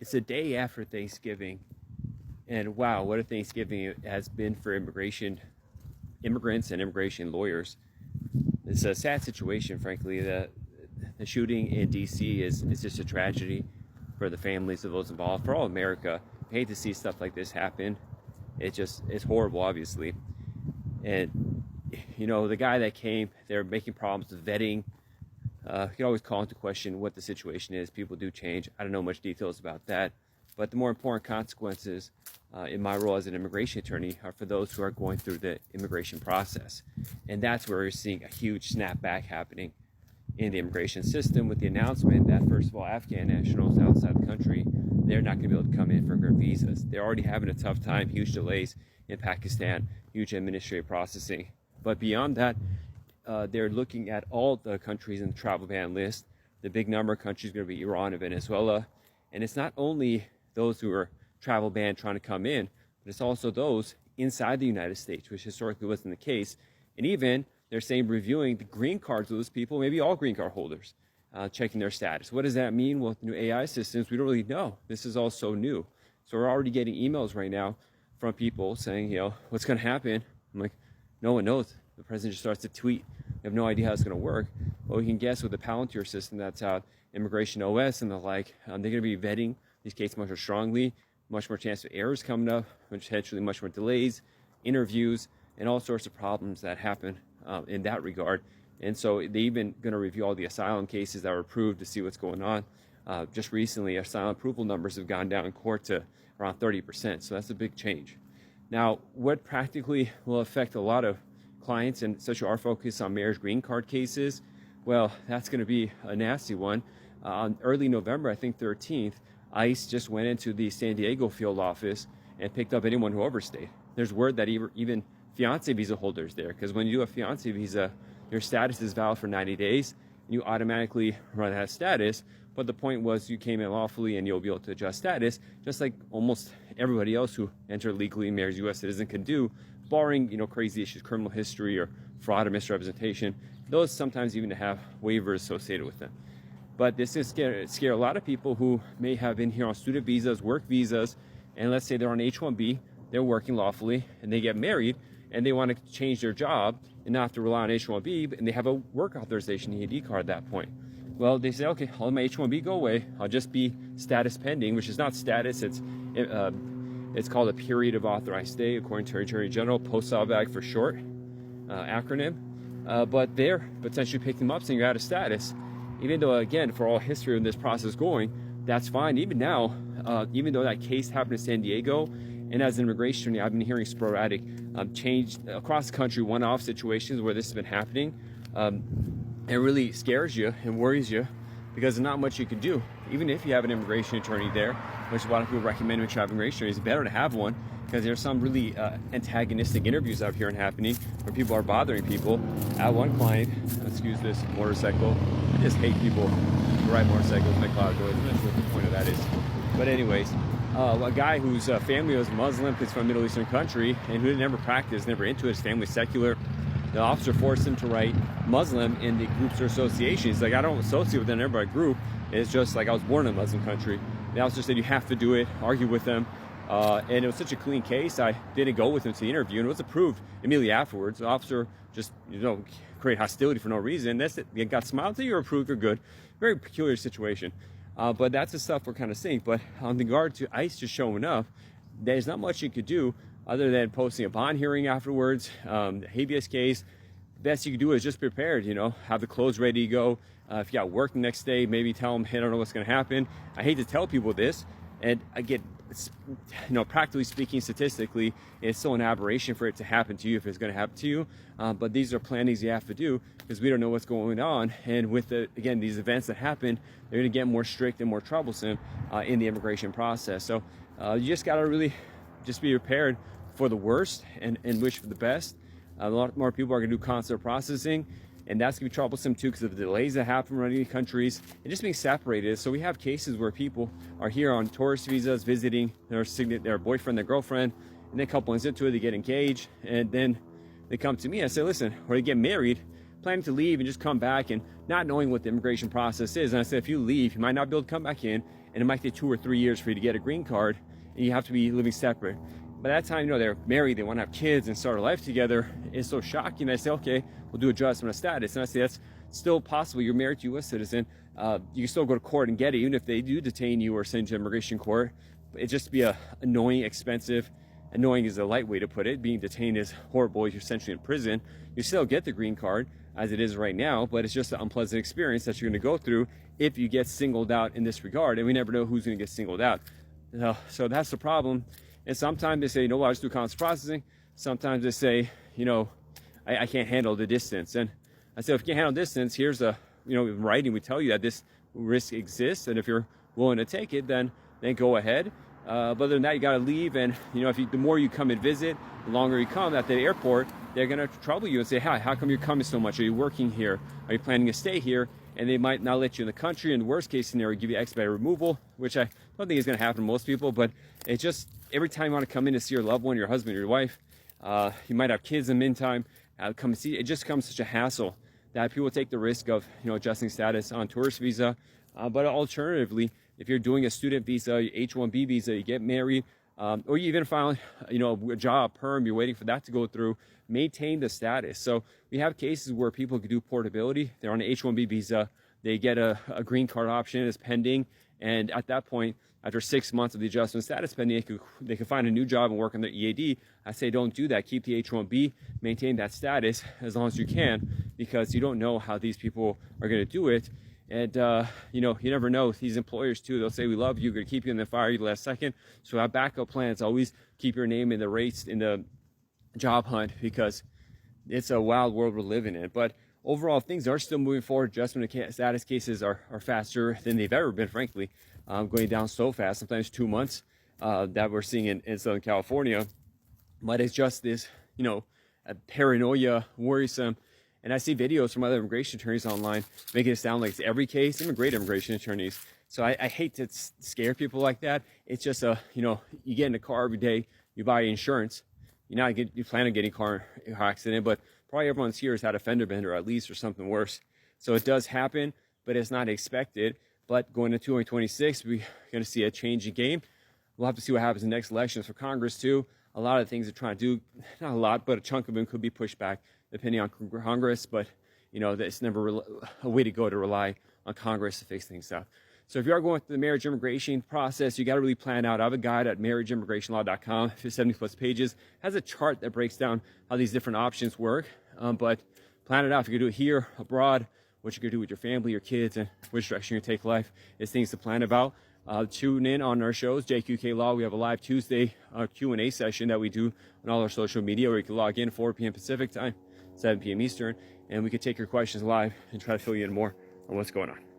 It's a day after Thanksgiving, and wow, what a Thanksgiving it has been for immigrants and immigration lawyers. It's a sad situation, frankly. The shooting in DC is just a tragedy for the families of those involved, for all America. I hate to see stuff like this happen. It's horrible, obviously. And you know, the guy that came, they're making problems with vetting. You can always call into question what the situation is. People do change. I don't know much details about that. But the more important consequences in my role as an immigration attorney are for those who are going through the immigration process. And that's where we're seeing a huge snapback happening in the immigration system with the announcement that, first of all, Afghan nationals outside the country, they're not going to be able to come in for immigrant visas. They're already having a tough time, huge delays in Pakistan, huge administrative processing. But beyond that, they're looking at all the countries in the travel ban list. The big number of countries are going to be Iran and Venezuela. And it's not only those who are travel banned trying to come in, but it's also those inside the United States, which historically wasn't the case. And even they're saying reviewing the green cards of those people, maybe all green card holders, checking their status. What does that mean? Well, with new AI systems, we don't really know. This is all so new. So we're already getting emails right now from people saying, you know, what's going to happen? I'm like, no one knows. The president just starts to tweet. We have no idea how it's going to work. But we can guess with the Palantir system that's out, Immigration OS and the like, they're going to be vetting these cases much more strongly, much more chance of errors coming up, potentially much more delays, interviews, and all sorts of problems that happen in that regard. And so they're even going to review all the asylum cases that were approved to see what's going on. Just recently, asylum approval numbers have gone down in court to around 30%. So that's a big change. Now, what practically will affect a lot of clients, and such our focus on marriage green card cases, well, that's going to be a nasty one. On early November, I think 13th, ICE just went into the San Diego field office and picked up anyone who overstayed. There's word that even fiancé visa holders there, because when you do a fiancé visa, your status is valid for 90 days. And you automatically run out of status. But the point was you came in lawfully and you'll be able to adjust status, just like almost everybody else who entered legally and marries a U.S. citizen can do, barring, you know, crazy issues, criminal history or fraud or misrepresentation. Those sometimes even have waivers associated with them. But this is scare a lot of people who may have been here on student visas, work visas, and let's say they're on H-1B, they're working lawfully, and they get married, and they want to change their job and not have to rely on H-1B, and they have a work authorization EAD card at that point. Well, they say, okay, I'll let my H-1B go away. I'll just be status pending, which is not status. It's called a period of authorized stay, according to Attorney General, post-salvac for short, acronym. But they're potentially picking them up saying you're out of status. Even though, again, for all history of this process going, that's fine. Even now, even though that case happened in San Diego, and as an immigration attorney, I've been hearing sporadic change across the country, one-off situations where this has been happening. It really scares you and worries you because there's not much you can do. Even if you have an immigration attorney there, which a lot of people recommend when you have an immigration attorney, it's better to have one because there's some really antagonistic interviews out here and happening where people are bothering people. I had one client, excuse this motorcycle, I just hate people who ride motorcycles, make loud noise. I'm not sure what the point of that is. But anyways, a guy whose family was Muslim, he's from a Middle Eastern country, and who never practiced, never into it, his family's secular. The officer forced him to write Muslim in the groups or associations. He's like, I don't associate with them, everybody group. It's just like I was born in a Muslim country. The officer said, you have to do it, argue with them. And it was such a clean case, I didn't go with him to the interview, and it was approved immediately afterwards. The officer just, create hostility for no reason. That's it. You got smiled to, you're approved, you're good. Very peculiar situation. But that's the stuff we're kind of seeing. But on regard to ICE just showing up, there's not much you could do other than posting a bond hearing afterwards, the habeas case. The best you can do is just prepared, have the clothes ready to go. If you got work the next day, maybe tell them, hey, I don't know what's going to happen. I hate to tell people this, and I get, practically speaking, statistically, it's still an aberration for it to happen to you if it's going to happen to you. But these are plannings you have to do because we don't know what's going on. And with these events that happen, they're going to get more strict and more troublesome in the immigration process. So you just got to really just be prepared for the worst and wish for the best. A lot more people are going to do consular processing, and that's going to be troublesome too because of the delays that happen running countries and just being separated. So we have cases where people are here on tourist visas visiting their boyfriend, their girlfriend, and then a couple months into it, they get engaged, and then they come to me and say, listen, or they get married, planning to leave and just come back and not knowing what the immigration process is. And I said, if you leave, you might not be able to come back in, and it might take 2 or 3 years for you to get a green card, and you have to be living separate. By that time, they're married, they want to have kids and start a life together. It's so shocking. I say, okay, we'll do adjustment of status. And I say, that's still possible. You're married to a U.S. citizen. You can still go to court and get it, even if they do detain you or send you to immigration court. It just be annoying, expensive. Annoying is a light way to put it. Being detained is horrible. You're essentially in prison. You still get the green card as it is right now, but it's just an unpleasant experience that you're going to go through if you get singled out in this regard. And we never know who's going to get singled out. So that's the problem. And sometimes they say, no, I'll just do constant processing. Sometimes they say, I can't handle the distance. And I said, if you can't handle distance, here's in writing, we tell you that this risk exists. And if you're willing to take it, then go ahead. But other than that, you got to leave. And, the more you come and visit, the longer you come at the airport, they're going to trouble you and say, hi, how come you're coming so much? Are you working here? Are you planning to stay here? And they might not let you in the country. In the worst case scenario, give you expedited removal, which I don't think is going to happen to most people. But it's just every time you want to come in to see your loved one, your husband, your wife, you might have kids in the meantime, come and see. It just becomes such a hassle that people take the risk of adjusting status on tourist visa. But alternatively, if you're doing a student visa, H-1B visa, you get married, or you even find a job, perm, you're waiting for that to go through, maintain the status. So we have cases where people can do portability. They're on an H-1B visa, they get a green card option is pending, and at that point, after 6 months of the adjustment status pending, they can find a new job and work on their EAD. I say don't do that. Keep the H-1B, maintain that status as long as you can, because you don't know how these people are going to do it. And, you never know. These employers, too, they'll say, we love you, we're going to keep you, and then fire you the last second. So our backup plans, always keep your name in the race, in the job hunt, because it's a wild world we're living in. But overall, things are still moving forward. Adjustment of status cases are faster than they've ever been, frankly. Going down so fast, sometimes 2 months that we're seeing in Southern California. But it's just this, a paranoia, worrisome. And I see videos from other immigration attorneys online making it sound like it's every case, even great immigration attorneys. So I hate to scare people like that. It's just you get in a car every day, you buy insurance. You plan on getting a car accident, but probably everyone's here has had a fender bender at least or something worse. So it does happen, but it's not expected. But going into 2026, we're going to see a change in game. We'll have to see what happens in the next elections for Congress too. A lot of things they're trying to do, not a lot, but a chunk of them could be pushed back depending on Congress. But, it's never a way to go to rely on Congress to fix things out. So if you are going through the marriage immigration process, you got to really plan out. I have a guide at marriageimmigrationlaw.com, 70 plus pages, has a chart that breaks down how these different options work. But plan it out. If you're going to do it here, abroad, what you're going to do with your family, your kids, and which direction you're going to take life is things to plan about. Tune in on our shows, JQK Law. We have a live Tuesday Q&A session that we do on all our social media, where you can log in 4 p.m. Pacific time, 7 p.m. Eastern, and we can take your questions live and try to fill you in more on what's going on.